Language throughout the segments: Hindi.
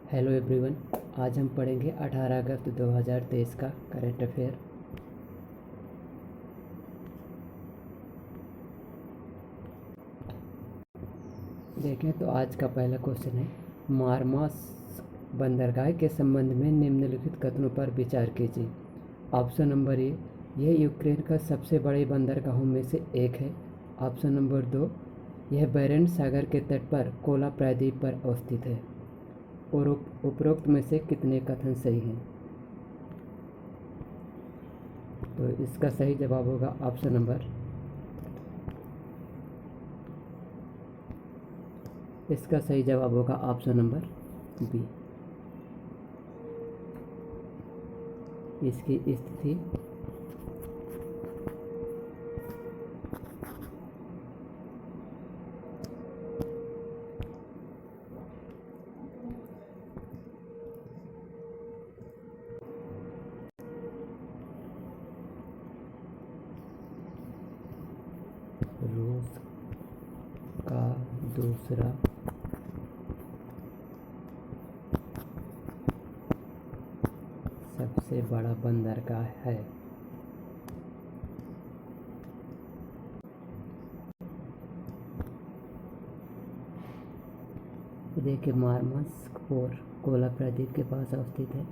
Hello everyone. आज हम पढ़ेंगे 18 अगस्त 2023 का करंट अफेयर। देखें तो आज का पहला क्वेश्चन है, मारमास बंदरगाह के संबंध में निम्नलिखित कथनों पर विचार कीजिए। ऑप्शन नंबर ए, यह यूक्रेन का सबसे बड़े बंदरगाहों में से एक है। ऑप्शन नंबर 2, यह बैरेंट सागर के तट पर कोला प्रायद्वीप पर अवस्थित है। और उपरोक्त में से कितने कथन सही हैं? तो इसका सही जवाब होगा ऑप्शन नंबर, इसका सही जवाब होगा ऑप्शन नंबर बी। इसकी स्थिति रूस का दूसरा सबसे बड़ा बंदरगाह है। देखिए, मारमस्क और कोला प्रायद्वीप के पास अवस्थित है।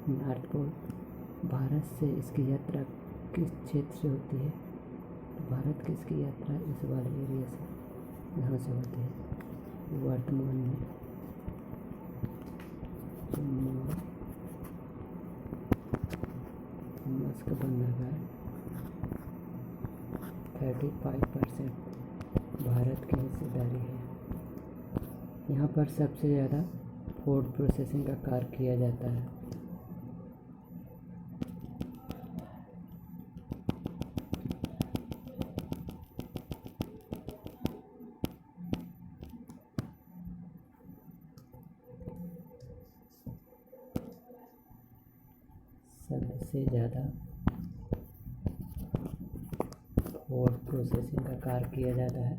नॉर्थ पोल भारत से इसकी यात्रा किस क्षेत्र से होती है? तो भारत की इसकी यात्रा इस वाले एरिया से, यहाँ से होती है। वर्तमान में मस्क बंदरगाह 35% भारत की हिस्सेदारी है। यहाँ पर सबसे ज़्यादा फूड प्रोसेसिंग का कार्य किया जाता है। सबसे ज़्यादा फूड प्रोसेसिंग का कार्य किया जाता है।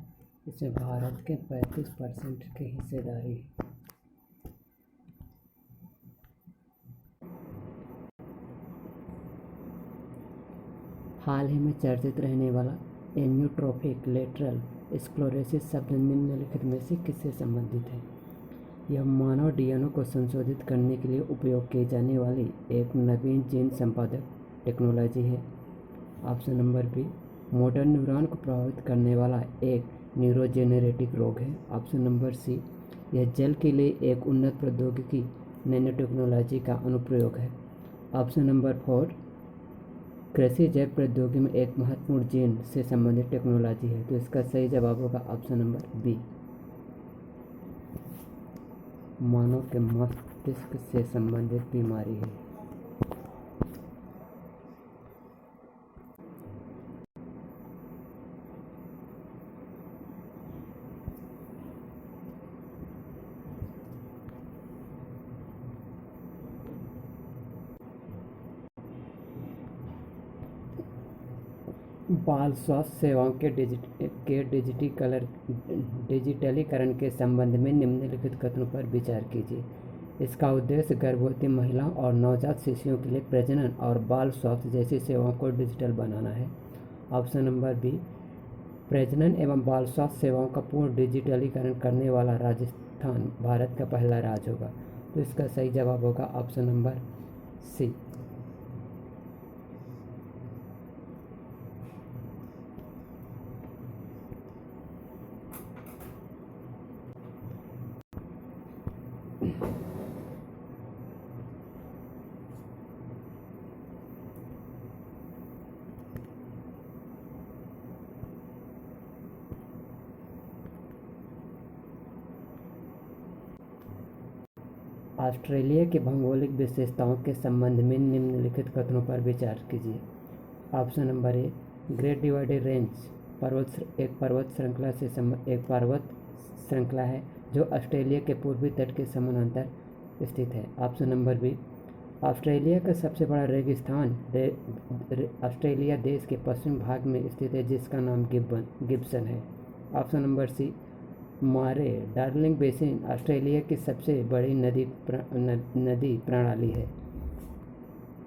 इसमें भारत के 35% की हिस्सेदारी है। हाल ही में चर्चित रहने वाला एम्योट्रोफिक लेटरल स्क्लेरोसिस शब्द निम्नलिखित में से किससे संबंधित है? यह मानव डीएनए को संशोधित करने के लिए उपयोग की जाने वाली एक नवीन जीन संपादक टेक्नोलॉजी है। Option number B, motor neuron को प्रभावित करने वाला एक न्यूरोजेनेरेटिक रोग है। ऑप्शन नंबर सी, यह जल के लिए एक उन्नत प्रौद्योगिकी नैनो टेक्नोलॉजी का अनुप्रयोग है। ऑप्शन नंबर 4, कृषि जैव प्रौद्योगिकी में एक महत्वपूर्ण जीन से संबंधित टेक्नोलॉजी है। तो इसका सही जवाब होगा ऑप्शन नंबर बी, मानव के मस्तिष्क से संबंधित बीमारी है। बाल स्वास्थ्य सेवाओं के डिजिटलीकरण के संबंध में निम्नलिखित कथनों पर विचार कीजिए। इसका उद्देश्य गर्भवती महिलाओं और नवजात शिशुओं के लिए प्रजनन और बाल स्वास्थ्य जैसी सेवाओं को डिजिटल बनाना है। ऑप्शन नंबर बी, प्रजनन एवं बाल स्वास्थ्य सेवाओं का पूर्ण डिजिटलीकरण करने वाला राजस्थान भारत का पहला राज्य होगा। तो इसका सही जवाब होगा ऑप्शन नंबर सी। ऑस्ट्रेलिया की भौगोलिक विशेषताओं के संबंध में निम्नलिखित कथनों पर विचार कीजिए। Option number A, great divided range एक पर्वत श्रृंखला है जो ऑस्ट्रेलिया के पूर्वी तट के समानांतर स्थित है? ऑप्शन नंबर बी, ऑस्ट्रेलिया का सबसे बड़ा रेगिस्तान ऑस्ट्रेलिया देश के पश्चिम भाग में स्थित है जिसका नाम गिब्सन है। ऑप्शन नंबर सी, मारे डार्लिंग बेसिन ऑस्ट्रेलिया की सबसे बड़ी नदी प्रणाली है।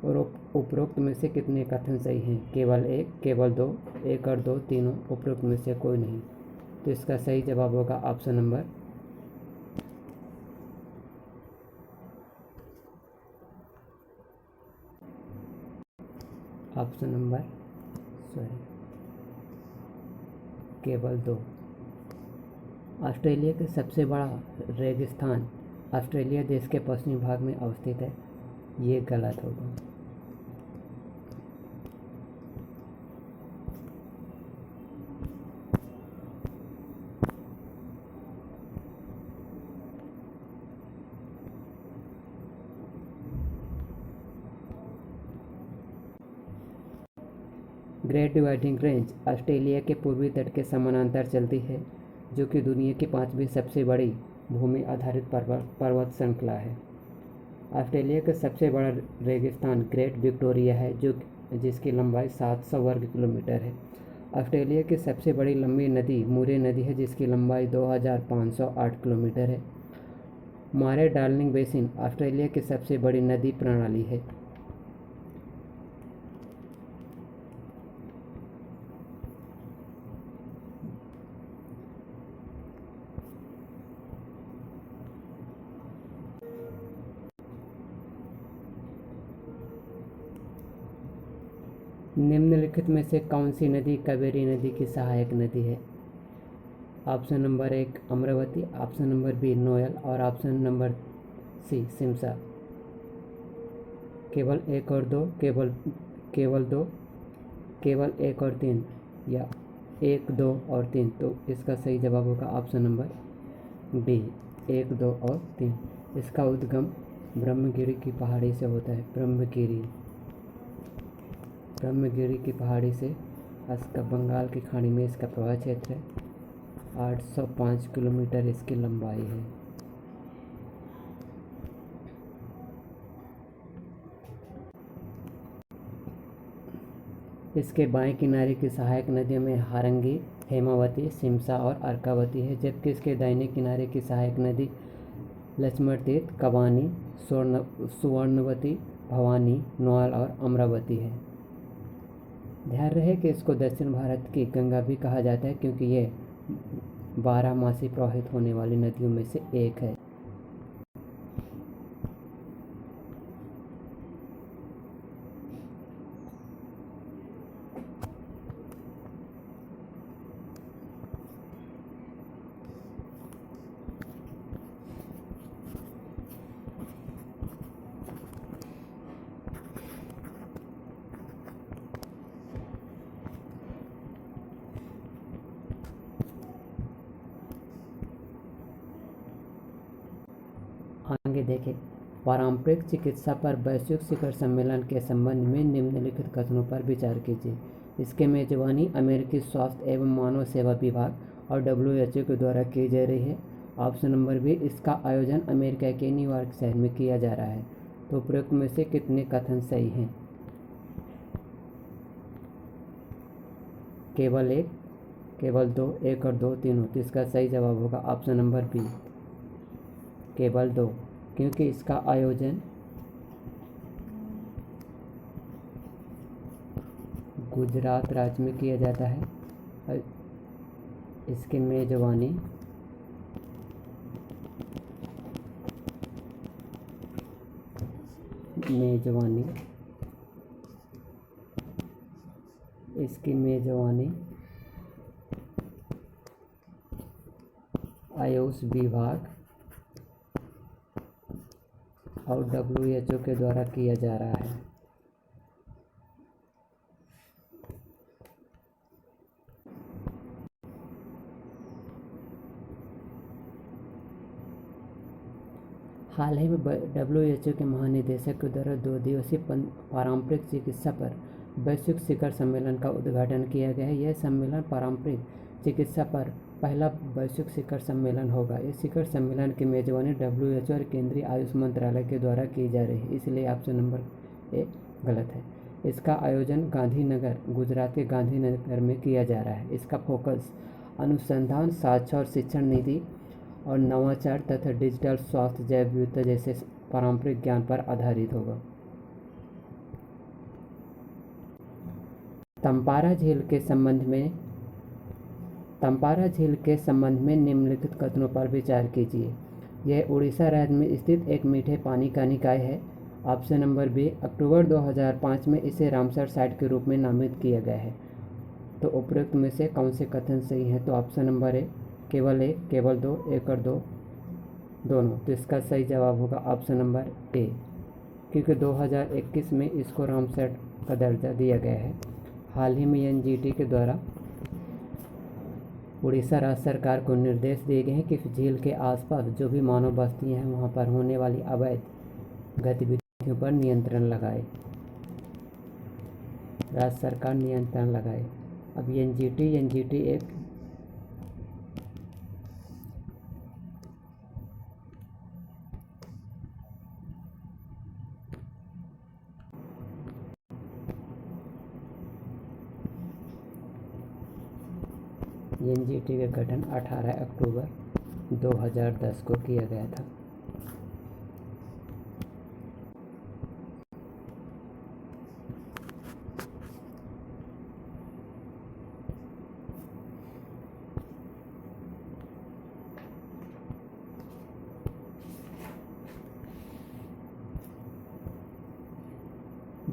और उपरोक्त में से कितने कथन सही हैं? केवल एक, केवल दो, एक और दो, तीनों, उपरोक्त में से कोई नहीं। तो इसका सही जवाब होगा ऑप्शन नंबर केवल दो। ऑस्ट्रेलिया का सबसे बड़ा रेगिस्तान ऑस्ट्रेलिया देश के पश्चिमी भाग में अवस्थित है, ये गलत होगा। ग्रेट डिवाइडिंग रेंज ऑस्ट्रेलिया के पूर्वी तट के समानांतर चलती है, जो कि दुनिया की 5वीं सबसे बड़ी भूमि आधारित पर्वत श्रृंखला है। ऑस्ट्रेलिया का सबसे बड़ा रेगिस्तान ग्रेट विक्टोरिया है, जिसकी लंबाई 700 वर्ग किलोमीटर है। ऑस्ट्रेलिया की सबसे बड़ी लंबी नदी मुरे नदी है, जिसकी लंबाई 2508 किलोमीटर है। मारे डार्लिंग बेसिन ऑस्ट्रेलिया की सबसे बड़ी नदी प्रणाली है। निम्नलिखित में से कौन सी नदी कावेरी नदी की सहायक नदी है? Option number 1 Amaravati, option number B Noyyal और ऑप्शन नंबर सी सिमसा। केवल एक और दो, केवल दो, केवल एक और तीन, या 1, 2 और 3। तो इसका सही जवाब होगा ऑप्शन नंबर बी 1, 2 और 3। इसका उद्गम ब्रह्मगिरी की पहाड़ी से होता है। ब्रह्मगिरी की पहाड़ी से इसका बंगाल की खाड़ी में इसका प्रवाह क्षेत्र है। 805 किलोमीटर इसकी लंबाई है। इसके बाएं किनारे की सहायक नदियों में हारंगी, हेमावती, सिमसा और अर्कावती है, जबकि इसके दाहिने किनारे की सहायक नदी लक्ष्मणतीर्थ, कबानी, सुवर्णवती, भवानी, नोआल और अमरावती है। ध्यान रहे कि इसको दक्षिण भारत की गंगा भी कहा जाता है, क्योंकि ये 12 मासी प्रवाहित होने वाली नदियों में से एक है। आगे देखें, पारंपरिक चिकित्सा पर वैश्विक शिखर सम्मेलन के संबंध में निम्नलिखित कथनों पर विचार कीजिए। इसके मेजबानी अमेरिकी स्वास्थ्य एवं मानव सेवा विभाग और WHO के द्वारा की जा रही है। ऑप्शन नंबर बी, इसका आयोजन अमेरिका के न्यूयॉर्क शहर में किया जा रहा है। तो उपरोक्त में से कितने कथन सही हैं? केवल एक, केवल दो, एक और दो, तीनों। तो इसका सही जवाब होगा ऑप्शन नंबर बी केवल दो, क्योंकि इसका आयोजन गुजरात राज्य में किया जाता है और इसकी मेजबानी आयुष विभाग और WHO के द्वारा किया जा रहा है। हाल ही में WHO के महानिदेशक के द्वारा 2 दिवसीय पारंपरिक चिकित्सा पर वैश्विक शिखर सम्मेलन का उद्घाटन किया गया है। यह सम्मेलन पारंपरिक चिकित्सा पर पहला वैश्विक शिखर सम्मेलन होगा। इस शिखर सम्मेलन की मेजबानी WHO और केंद्रीय आयुष मंत्रालय के द्वारा की जा रही है, इसलिए ऑप्शन नंबर ए गलत है। इसका आयोजन गांधीनगर, गुजरात के गांधीनगर में किया जा रहा है। इसका फोकस अनुसंधान, साक्षर और शिक्षण नीति और नवाचार तथा डिजिटल स्वास्थ्य, जैव विविधता जैसे पारंपरिक ज्ञान पर आधारित होगा। तंपारा झील के संबंध में निम्नलिखित कथनों पर विचार कीजिए। यह उड़ीसा राज्य में स्थित एक मीठे पानी का निकाय है। ऑप्शन नंबर बी, अक्टूबर 2005 में इसे रामसर साइट के रूप में नामित किया गया है। तो उपरोक्त में से कौन से कथन सही हैं? तो ऑप्शन नंबर ए, केवल दो, एक और दो दोनों। तो इसका सही जवाब होगा ऑप्शन नंबर ए, क्योंकि 2021 में इसको रामसर का दर्जा दिया गया है। हाल ही में NGT के द्वारा उड़ीसा राज्य सरकार को निर्देश दिए गए हैं कि झील के आसपास जो भी मानव बस्तियां हैं वहां पर होने वाली अवैध गतिविधियों पर नियंत्रण लगाए, राज्य सरकार नियंत्रण लगाए। अब NGT एक NGT का गठन 18 अक्टूबर 2010 को किया गया था।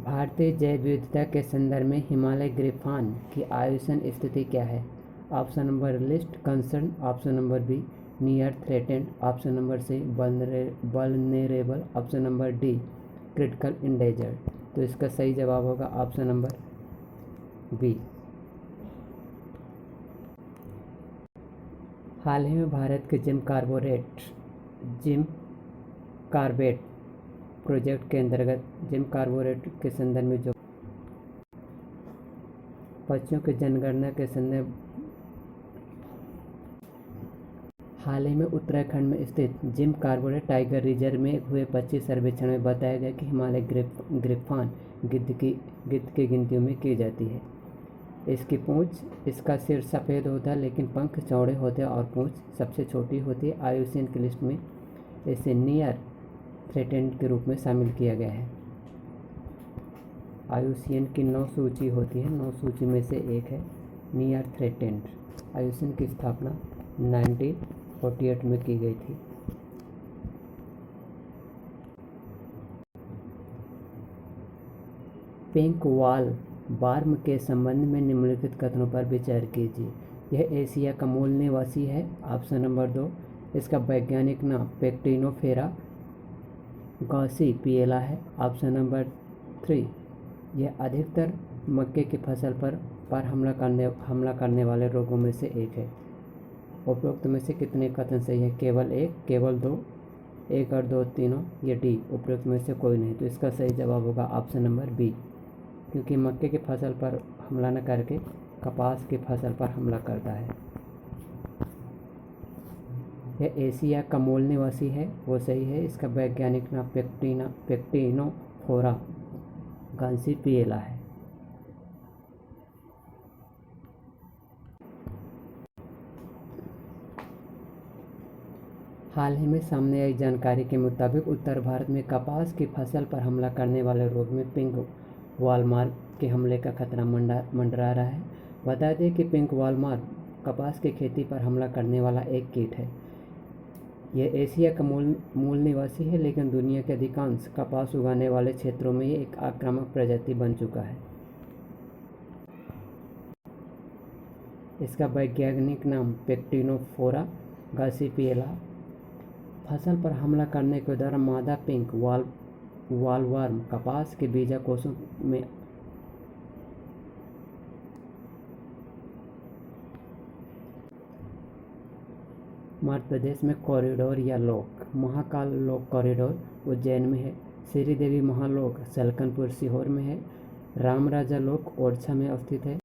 भारतीय जैव विविधता के संदर्भ में हिमालय ग्रिफॉन की आयुषन स्थिति क्या है? Option number least concern, option number B near threatened, option number C vulnerable, option number D critical endangered. तो इसका सही जवाब होगा ऑप्शन नंबर बी। हाल ही में भारत के जिम कार्बेट प्रोजेक्ट के अंतर्गत जिम कार्बोरेट के संदर्भ में जो पक्षियों की जनगणना के संदर्भ हाल ही में उत्तराखंड में स्थित जिम कार्बोरेट टाइगर रिजर्व में हुए पक्षी सर्वेक्षण में बताया गया कि हिमालय ग्रिफॉन गिद्ध की गिनतियों में की जाती है। इसकी पूंछ, इसका सिर सफ़ेद होता है लेकिन पंख चौड़े होते हैं और पूंछ सबसे छोटी होती है। आईयूसीएन की लिस्ट में इसे नियर थ्रेटेंड के रूप में शामिल किया गया है। आईयूसीएन की 9 सूची होती है, 9 सूची में से एक है नियर थ्रेटेंड। आईयूसीएन की स्थापना 1948 में की गई थी। पिंक वॉल वार्म के संबंध में निम्नलिखित कथनों पर विचार कीजिए। यह एशिया का मूल निवासी है। ऑप्शन नंबर 2, इसका वैज्ञानिक नाम पेक्टिनोफेरा गॉसिपिएला है। ऑप्शन नंबर 3, यह अधिकतर मक्के की फसल पर हमला करने वाले रोगों में से एक है। उपरोक्त में से कितने कथन सही है? केवल एक, केवल दो, एक और दो तीनों, या डी उपरोक्त में से कोई नहीं। तो इसका सही जवाब होगा ऑप्शन नंबर बी, क्योंकि मक्के की फसल पर हमला न करके कपास की फसल पर हमला करता है। यह एशिया का मूल निवासी है, वो सही है। इसका वैज्ञानिक नाम पेक्टिनोफोरा गॉसिपिएला है। हाल ही में सामने आई जानकारी के मुताबिक उत्तर भारत में कपास की फसल पर हमला करने वाले रोग में पिंक वॉलमार्क के हमले का खतरा मंडरा रहा है। बता दें कि पिंक वॉलमार्क कपास की खेती पर हमला करने वाला एक कीट है। यह एशिया का मूल निवासी है, लेकिन दुनिया के अधिकांश कपास उगाने वाले क्षेत्रों में ये एक आक्रामक प्रजाति बन चुका है। इसका वैज्ञानिक नाम पेक्टिनोफोरा गॉसिपिएला। फसल पर हमला करने के दौरान मादा पिंक वॉलवर्म कपास के बीजाकोशों में मध्य प्रदेश में कॉरिडोर या लोक महाकाल लोक कॉरिडोर उज्जैन में है। श्रीदेवी महालोक सलकनपुर सीहोर में है। राम राजा लोक ओरछा में अवस्थित है।